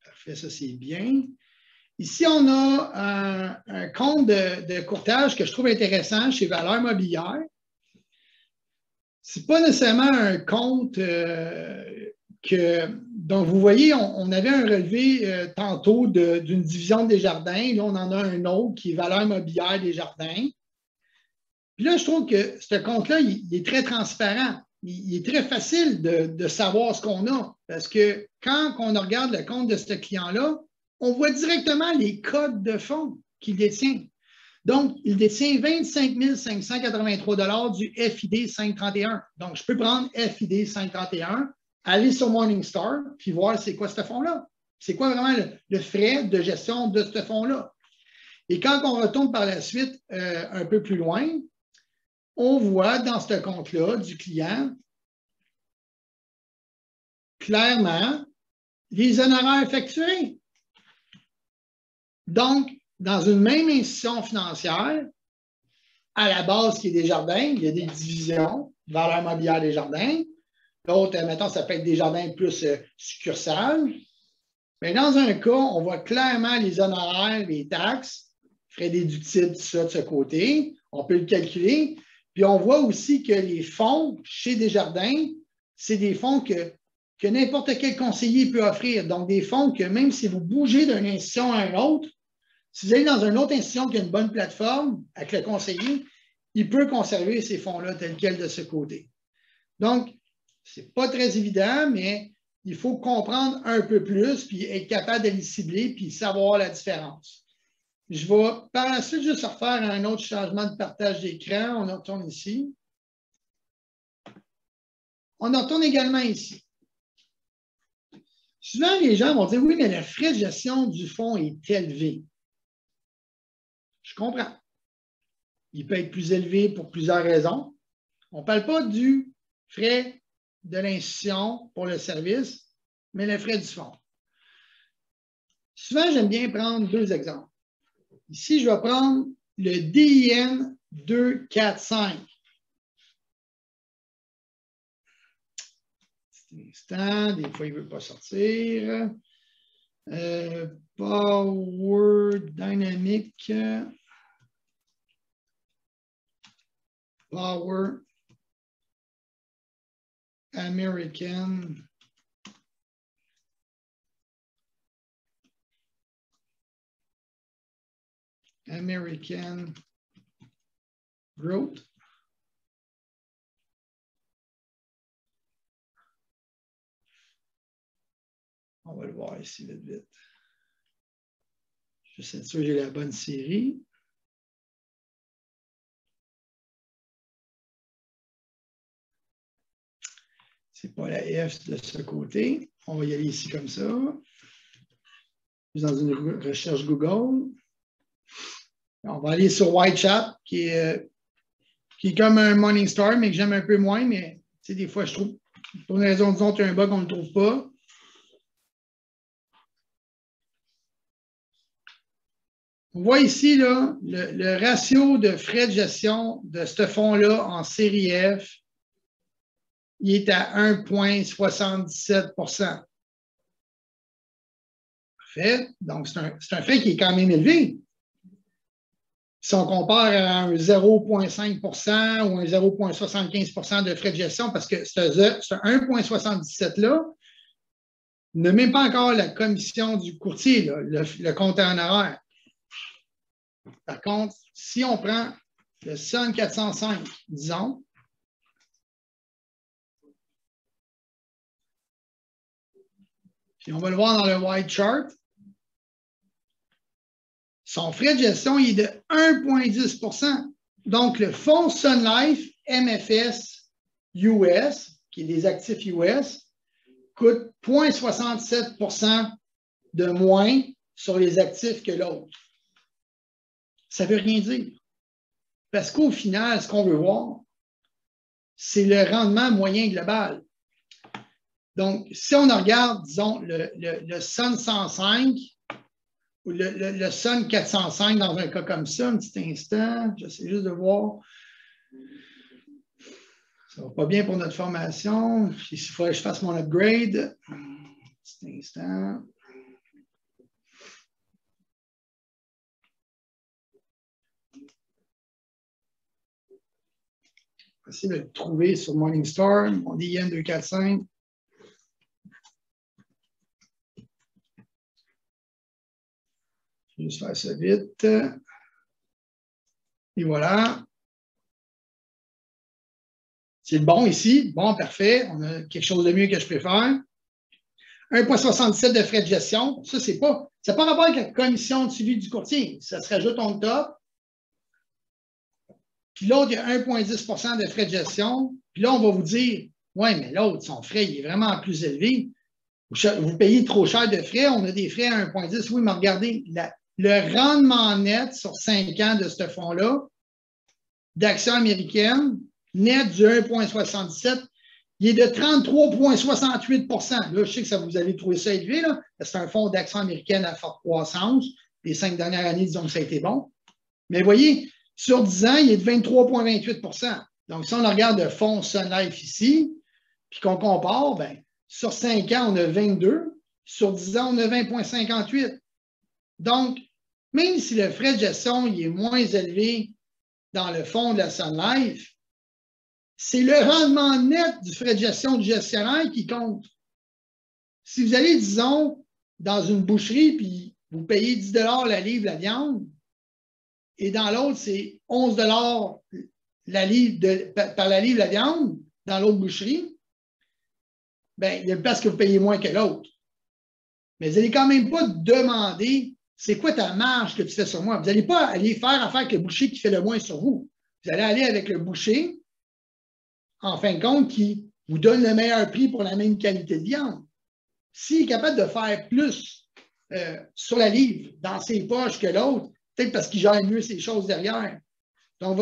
Parfait, ça, c'est bien. Ici, on a un compte de courtage que je trouve intéressant chez Valeurs Mobilières. Ce n'est pas nécessairement un compte donc, vous voyez, on avait un relevé tantôt d'une division des jardins. Là, on en a un autre qui est Valeurs Mobilières des jardins. Puis là, je trouve que ce compte-là, il est très transparent. Il est très facile de savoir ce qu'on a. Parce que quand on regarde le compte de ce client-là, on voit directement les codes de fonds qu'il détient. Donc, il détient 25 583 $ du FID 531. Donc, je peux prendre FID 531, aller sur Morningstar, puis voir c'est quoi ce fonds-là. C'est quoi vraiment le frais de gestion de ce fonds-là. Et quand on retourne par la suite un peu plus loin, on voit dans ce compte-là du client clairement les honoraires facturés. Donc, dans une même institution financière, à la base qui est Desjardins, il y a des divisions, Valeurs Mobilières Desjardins. L'autre, mettons, ça peut être Desjardins plus succursale. Mais dans un cas, on voit clairement les honoraires, les taxes, frais déductibles, tout ça de ce côté. On peut le calculer. Puis on voit aussi que les fonds chez Desjardins, c'est des fonds que n'importe quel conseiller peut offrir. Donc, des fonds que même si vous bougez d'une institution à une autre, si vous allez dans une autre institution qui a une bonne plateforme avec le conseiller, il peut conserver ces fonds-là tels quels de ce côté. Donc, ce n'est pas très évident, mais il faut comprendre un peu plus, puis être capable de les cibler, puis savoir la différence. Je vais par la suite juste refaire un autre changement de partage d'écran. On retourne ici. On retourne également ici. Souvent, les gens vont dire, oui, mais le frais de gestion du fonds est élevé. Je comprends. Il peut être plus élevé pour plusieurs raisons. On ne parle pas du frais de l'institution pour le service, mais le frais du fonds. Souvent, j'aime bien prendre deux exemples. Ici, je vais prendre le DIN 245. Petit instant, des fois, il ne veut pas sortir. Power Dynamic. Power American. American Growth. On va le voir ici vite, vite. Je suis sûr que j'ai la bonne série. c'est pas la F de ce côté. On va y aller ici comme ça. Dans une recherche Google. On va aller sur Whitechat, qui est comme un Morningstar, mais que j'aime un peu moins, mais des fois, je trouve, pour une raison disons, qu'il y a un bug, on ne le trouve pas. On voit ici là, le ratio de frais de gestion de ce fonds-là en série F, il est à 1,77 %. Parfait. Donc, c'est un frais qui est quand même élevé. Si on compare à un 0,5 % ou un 0,75 % de frais de gestion, parce que ce 1,77 $-là n'a même pas encore la commission du courtier, là, le compte en honoraire. Par contre, si on prend le Sun 405, disons, puis on va le voir dans le white chart, son frais de gestion il est de 1,10 %. Donc, le fonds Sun Life MFS US, qui est des actifs US, coûte 0,67 % de moins sur les actifs que l'autre. Ça ne veut rien dire. Parce qu'au final, ce qu'on veut voir, c'est le rendement moyen global. Donc, si on regarde, disons, le Sun 105 ou le Sun 405 dans un cas comme ça, un petit instant, j'essaie juste de voir. Ça ne va pas bien pour notre formation. Il faudrait que je fasse mon upgrade. Un petit instant. Je vais essayer de le trouver sur Morningstar, mon IN 245. Je vais juste faire ça vite. Et voilà. C'est le bon ici. Bon, parfait. On a quelque chose de mieux que je peux faire. 1,67 de frais de gestion. Ça, c'est pas rapport avec la commission de suivi du courtier. Ça se rajoute en top. Puis l'autre, il y a 1,10 % de frais de gestion. Puis là, on va vous dire, ouais, mais l'autre, son frais, il est vraiment plus élevé. Vous payez trop cher de frais. On a des frais à 1,10. Oui, mais regardez, le rendement net sur 5 ans de ce fonds-là, d'actions américaines, net du 1,77, il est de 33,68 %. Là, je sais que vous allez trouver ça élevé. C'est un fonds d'actions américaines à forte croissance. Les 5 dernières années, disons que ça a été bon. Mais vous voyez, sur 10 ans, il est de 23,28 %. Donc, si on regarde le fonds Sun Life ici, puis qu'on compare, bien, sur 5 ans, on a 22. Sur 10 ans, on a 20,58. Donc, même si le frais de gestion il est moins élevé dans le fonds de la Sun Life, c'est le rendement net du frais de gestion du gestionnaire qui compte. Si vous allez, disons, dans une boucherie, puis vous payez 10 $ la livre la viande, et dans l'autre, c'est 11 $ la livre par la livre la viande, dans l'autre boucherie, bien, il y a une place que vous payez moins que l'autre. Mais vous n'allez quand même pas demander c'est quoi ta marge que tu fais sur moi. Vous n'allez pas aller faire affaire avec le boucher qui fait le moins sur vous. Vous allez aller avec le boucher, en fin de compte, qui vous donne le meilleur prix pour la même qualité de viande. S'il est capable de faire plus sur la livre dans ses poches que l'autre, peut-être parce qu'il gère mieux ses choses derrière. Donc,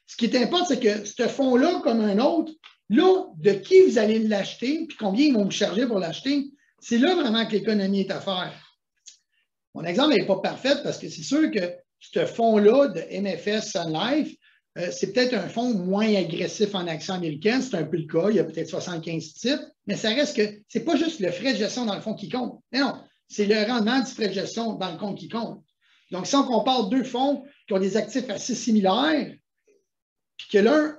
ce qui est important, c'est que ce fonds-là, comme un autre, là, de qui vous allez l'acheter, puis combien ils vont vous charger pour l'acheter, c'est là vraiment que l'économie est à faire. Mon exemple n'est pas parfait parce que c'est sûr que ce fonds-là de MFS Sun Life, c'est peut-être un fonds moins agressif en actions américaines. C'est un peu le cas. Il y a peut-être 75 titres, mais ça reste que ce n'est pas juste le frais de gestion dans le fonds qui compte. Non, c'est le rendement du frais de gestion dans le compte qui compte. Donc, si on compare deux fonds qui ont des actifs assez similaires, puis que l'un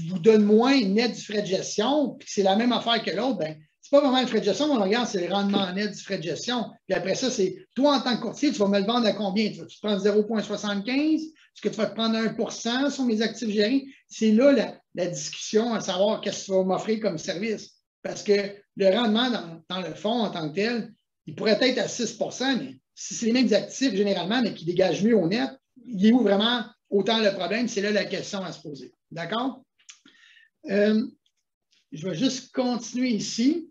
vous donne moins net du frais de gestion, puis que c'est la même affaire que l'autre, bien, c'est pas vraiment le frais de gestion, on regarde, c'est le rendement net du frais de gestion. Puis après ça, c'est toi, en tant que courtier, tu vas me le vendre à combien? Tu te prends 0,75? Est-ce que tu vas te prendre 1 % sur mes actifs gérés? C'est là la discussion à savoir qu'est-ce que tu vas m'offrir comme service. Parce que le rendement dans le fonds en tant que tel, il pourrait être à 6 %, mais si c'est les mêmes actifs généralement, mais qui dégagent mieux au net, il est où vraiment autant le problème? C'est là la question à se poser. D'accord? je vais juste continuer ici.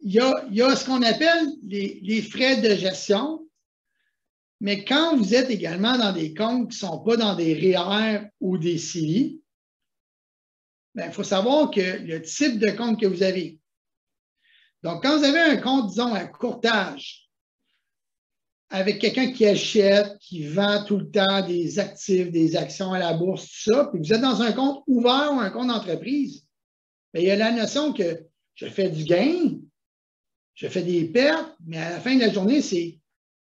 Il y a ce qu'on appelle les frais de gestion. Mais quand vous êtes également dans des comptes qui ne sont pas dans des REER ou des CELI, il faut savoir que le type de compte que vous avez. Donc, quand vous avez un compte, disons, à courtage, avec quelqu'un qui achète, qui vend tout le temps des actifs, des actions à la bourse, tout ça, puis vous êtes dans un compte ouvert ou un compte d'entreprise, il y a la notion que je fais du gain, je fais des pertes, mais à la fin de la journée, c'est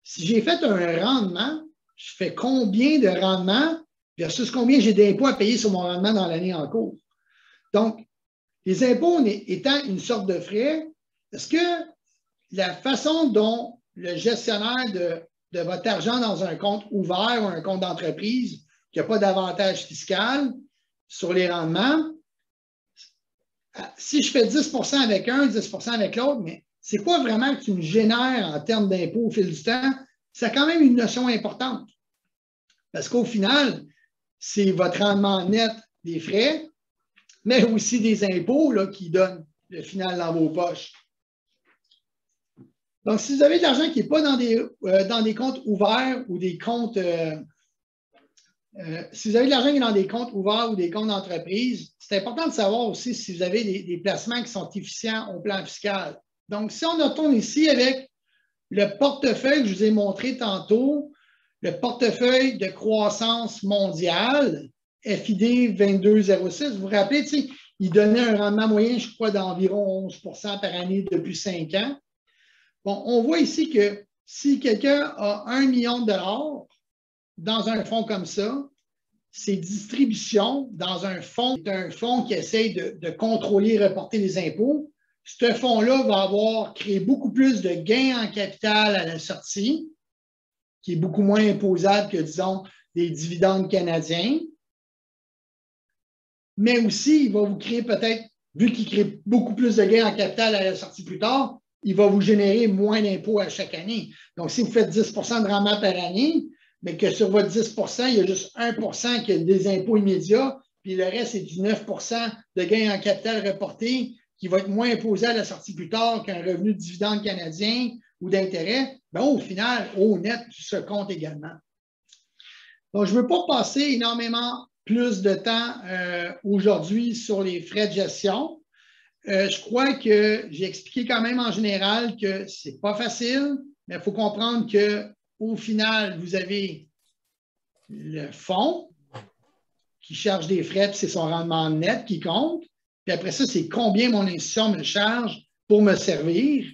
si j'ai fait un rendement, je fais combien de rendement versus combien j'ai d'impôts à payer sur mon rendement dans l'année en cours. Donc, les impôts étant une sorte de frais, est-ce que la façon dont le gestionnaire de votre argent dans un compte ouvert ou un compte d'entreprise qui n'a pas d'avantage fiscal sur les rendements, si je fais 10 avec un, 10 avec l'autre, mais c'est quoi vraiment que tu me génères en termes d'impôts au fil du temps? C'est quand même une notion importante. Parce qu'au final, c'est votre rendement net des frais, mais aussi des impôts là, qui donnent le final dans vos poches. Donc, si vous avez de l'argent qui n'est pas dans des comptes ouverts ou des comptes... si vous avez de l'argent qui est dans des comptes ouverts ou des comptes d'entreprise, c'est important de savoir aussi si vous avez des placements qui sont efficients au plan fiscal. Donc, si on retourne ici avec le portefeuille que je vous ai montré tantôt, le portefeuille de croissance mondiale, FID 2206, vous vous rappelez, il donnait un rendement moyen, je crois, d'environ 11 par année depuis 5 ans. Bon, on voit ici que si quelqu'un a 1 million de dollars dans un fonds comme ça, ses distributions dans un fonds, c'est un fonds qui essaye de contrôler et reporter les impôts. Ce fonds-là va avoir créé beaucoup plus de gains en capital à la sortie, qui est beaucoup moins imposable que, disons, des dividendes canadiens. Mais aussi, il va vous créer peut-être, vu qu'il crée beaucoup plus de gains en capital à la sortie plus tard, il va vous générer moins d'impôts à chaque année. Donc, si vous faites 10 de rendement par année, mais que sur votre 10 il y a juste 1 qui a des impôts immédiats, puis le reste, c'est du 9 de gains en capital reportés, qui va être moins imposé à la sortie plus tard qu'un revenu de dividende canadien ou d'intérêt, bien, au final, au net, tout se compte également. Donc, je ne veux pas passer énormément plus de temps aujourd'hui sur les frais de gestion. Je crois que j'ai expliqué quand même en général que ce n'est pas facile, mais il faut comprendre qu'au final, vous avez le fonds qui charge des frais, puis c'est son rendement net qui compte. Puis après ça, c'est combien mon institution me charge pour me servir.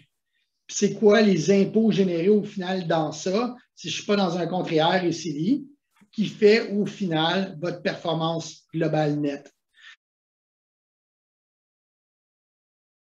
Puis c'est quoi les impôts générés au final dans ça, si je ne suis pas dans un compte REER et CELI, qui fait au final votre performance globale nette.